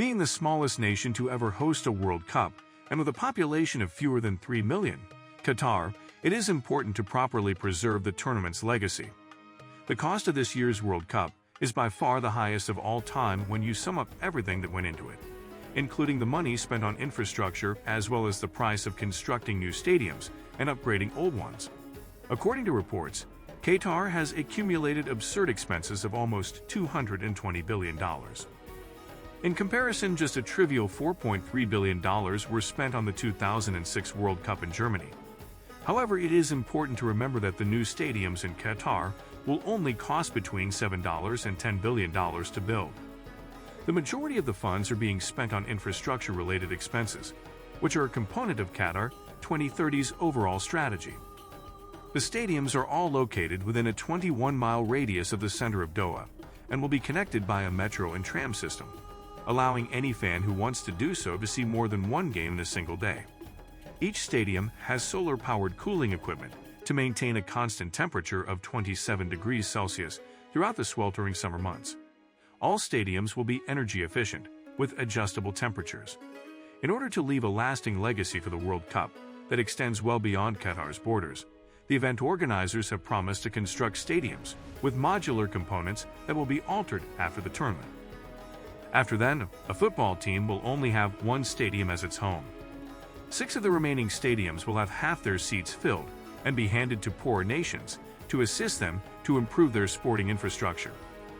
Being the smallest nation to ever host a World Cup, and with a population of fewer than 3 million, Qatar, it is important to properly preserve the tournament's legacy. The cost of this year's World Cup is by far the highest of all time when you sum up everything that went into it, including the money spent on infrastructure as well as the price of constructing new stadiums and upgrading old ones. According to reports, Qatar has accumulated absurd expenses of almost $220 billion. In comparison, just a trivial $4.3 billion were spent on the 2006 World Cup in Germany. However, it is important to remember that the new stadiums in Qatar will only cost between $7 and $10 billion to build. The majority of the funds are being spent on infrastructure-related expenses, which are a component of Qatar 2030's overall strategy. The stadiums are all located within a 21-mile radius of the center of Doha and will be connected by a metro and tram system, allowing any fan who wants to do so to see more than one game in a single day. Each stadium has solar-powered cooling equipment to maintain a constant temperature of 27 degrees Celsius throughout the sweltering summer months. All stadiums will be energy efficient, with adjustable temperatures. In order to leave a lasting legacy for the World Cup that extends well beyond Qatar's borders, the event organizers have promised to construct stadiums with modular components that will be altered after the tournament. After then, a football team will only have one stadium as its home. 6 of the remaining stadiums will have half their seats filled and be handed to poorer nations to assist them to improve their sporting infrastructure,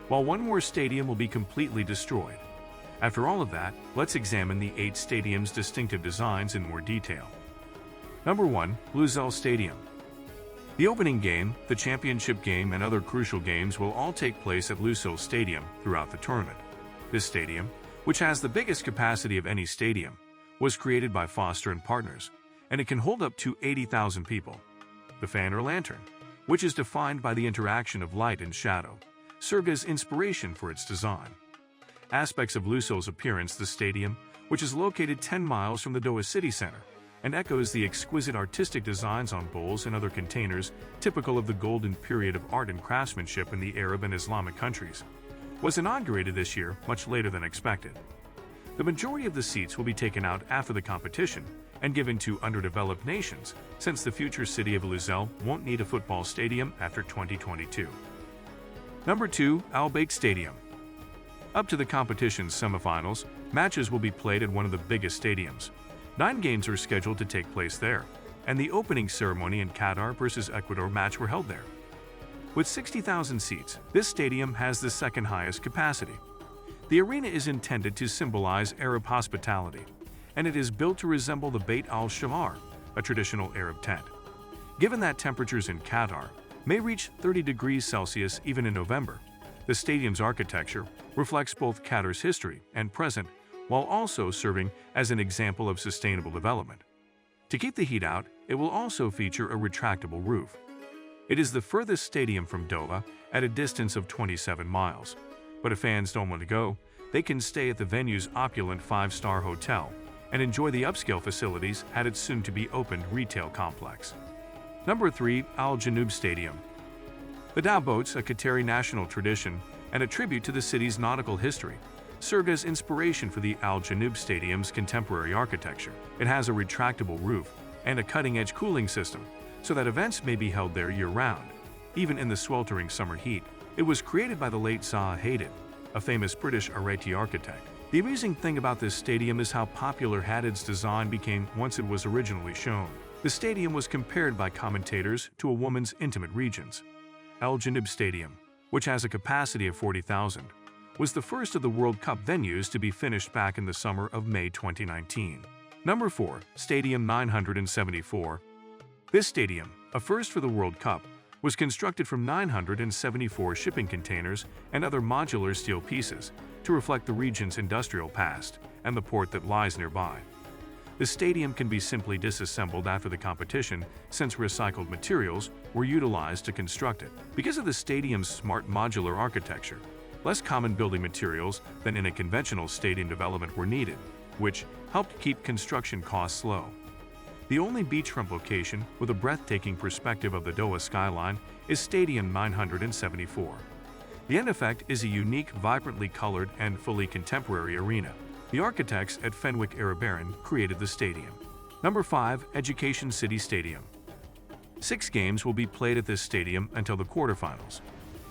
while one more stadium will be completely destroyed. After all of that, let's examine the 8 stadiums' distinctive designs in more detail. Number 1. Lusail Stadium. The opening game, the championship game, and other crucial games will all take place at Lusail Stadium throughout the tournament. This stadium, which has the biggest capacity of any stadium, was created by Foster and Partners, and it can hold up to 80,000 people. The fan or lantern, which is defined by the interaction of light and shadow, served as inspiration for its design. Aspects of Lusail's appearance, the stadium, which is located 10 miles from the Doha city center, and echoes the exquisite artistic designs on bowls and other containers typical of the golden period of art and craftsmanship in the Arab and Islamic countries, was inaugurated this year much later than expected. The majority of the seats will be taken out after the competition and given to underdeveloped nations, since the future city of Lusail won't need a football stadium after 2022. Number 2. Bayt Stadium. Up to the competition's semifinals, matches will be played at one of the biggest stadiums. 9 games are scheduled to take place there, and the opening ceremony in Qatar versus Ecuador match were held there. With 60,000 seats, this stadium has the second highest capacity. The arena is intended to symbolize Arab hospitality, and it is built to resemble the Bayt al-Shamar, a traditional Arab tent. Given that temperatures in Qatar may reach 30 degrees Celsius even in November, the stadium's architecture reflects both Qatar's history and present, while also serving as an example of sustainable development. To keep the heat out, it will also feature a retractable roof. It is the furthest stadium from Doha at a distance of 27 miles. But if fans don't want to go, they can stay at the venue's opulent 5-star hotel and enjoy the upscale facilities at its soon-to-be-opened retail complex. Number 3. Janoub Stadium. The Dhow boats, a Qatari national tradition and a tribute to the city's nautical history, served as inspiration for the Janoub Stadium's contemporary architecture. It has a retractable roof and a cutting-edge cooling system, so that events may be held there year-round, even in the sweltering summer heat. It was created by the late Zaha Hadid, a famous British Arati architect. The amusing thing about this stadium is how popular Hadid's design became once it was originally shown. The stadium was compared by commentators to a woman's intimate regions. Janoub Stadium, which has a capacity of 40,000, was the first of the World Cup venues to be finished back in the summer of May 2019. Number 4. Stadium 974. This stadium, a first for the World Cup, was constructed from 974 shipping containers and other modular steel pieces to reflect the region's industrial past and the port that lies nearby. The stadium can be simply disassembled after the competition since recycled materials were utilized to construct it. Because of the stadium's smart modular architecture, less common building materials than in a conventional stadium development were needed, which helped keep construction costs low. The only beachfront location with a breathtaking perspective of the Doha skyline is Stadium 974. The end effect is a unique, vibrantly colored, and fully contemporary arena. The architects at Fenwick Arabaran created the stadium. Number 5. Education City Stadium. 6 games will be played at this stadium until the quarterfinals.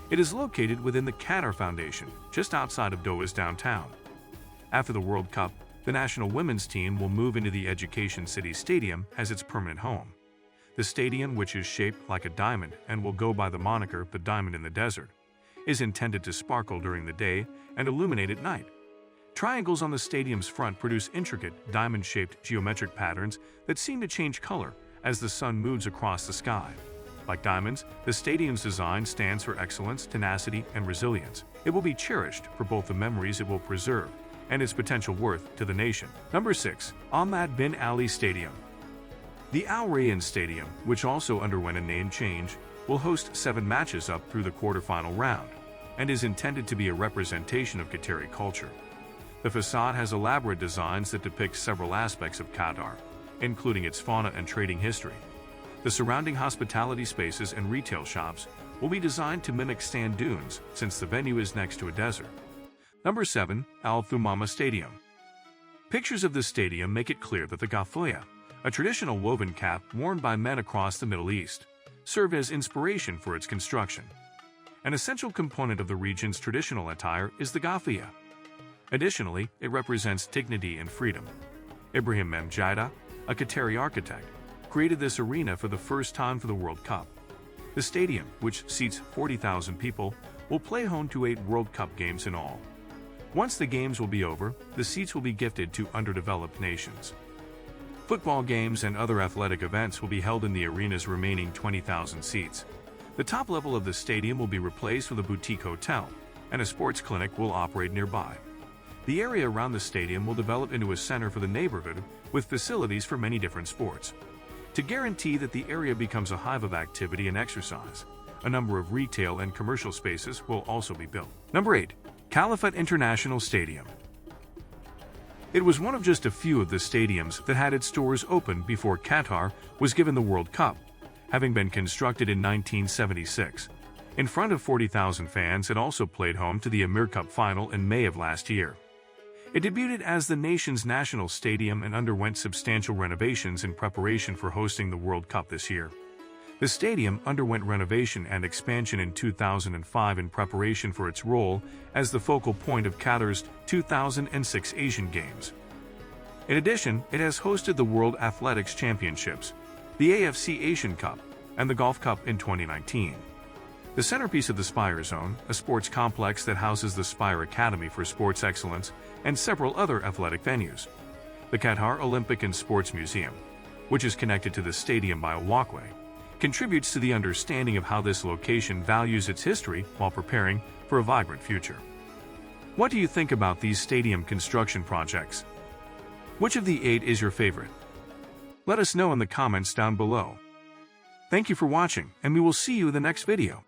It is located within the Qatar Foundation, just outside of Doha's downtown. After the World Cup, the national women's team will move into the Education City Stadium as its permanent home. The stadium, which is shaped like a diamond and will go by the moniker the Diamond in the Desert, is intended to sparkle during the day and illuminate at night. Triangles on the stadium's front produce intricate, diamond-shaped geometric patterns that seem to change color as the sun moves across the sky. Like diamonds, the stadium's design stands for excellence, tenacity, and resilience. It will be cherished for both the memories it will preserve and its potential worth to the nation. Number 6. Ahmad Bin Ali Stadium. The Al Rayyan Stadium, which also underwent a name change, will host 7 matches up through the quarterfinal round and is intended to be a representation of Qatari culture. The facade has elaborate designs that depict several aspects of Qatar, including its fauna and trading history. The surrounding hospitality spaces and retail shops will be designed to mimic sand dunes since the venue is next to a desert. Number 7. Al Thumama Stadium. Pictures of this stadium make it clear that the ghafiya, a traditional woven cap worn by men across the Middle East, served as inspiration for its construction. An essential component of the region's traditional attire is the ghafiya. Additionally, it represents dignity and freedom. Ibrahim Memjida, a Qatari architect, created this arena for the first time for the World Cup. The stadium, which seats 40,000 people, will play home to 8 World Cup games in all. Once the games will be over, the seats will be gifted to underdeveloped nations. Football games and other athletic events will be held in the arena's remaining 20,000 seats. The top level of the stadium will be replaced with a boutique hotel, and a sports clinic will operate nearby. The area around the stadium will develop into a center for the neighborhood with facilities for many different sports. To guarantee that the area becomes a hive of activity and exercise, a number of retail and commercial spaces will also be built. Number 8. Khalifa International Stadium. It was one of just a few of the stadiums that had its doors open before Qatar was given the World Cup, having been constructed in 1976. In front of 40,000 fans, it also played home to the Emir Cup final in May of last year. It debuted as the nation's national stadium and underwent substantial renovations in preparation for hosting the World Cup this year. The stadium underwent renovation and expansion in 2005 in preparation for its role as the focal point of Qatar's 2006 Asian Games. In addition, it has hosted the World Athletics Championships, the AFC Asian Cup, and the Golf Cup in 2019. The centerpiece of the Spire Zone, a sports complex that houses the Spire Academy for Sports Excellence and several other athletic venues. The Qatar Olympic and Sports Museum, which is connected to the stadium by a walkway, contributes to the understanding of how this location values its history while preparing for a vibrant future. What do you think about these stadium construction projects? Which of the 8 is your favorite? Let us know in the comments down below. Thank you for watching, and we will see you in the next video.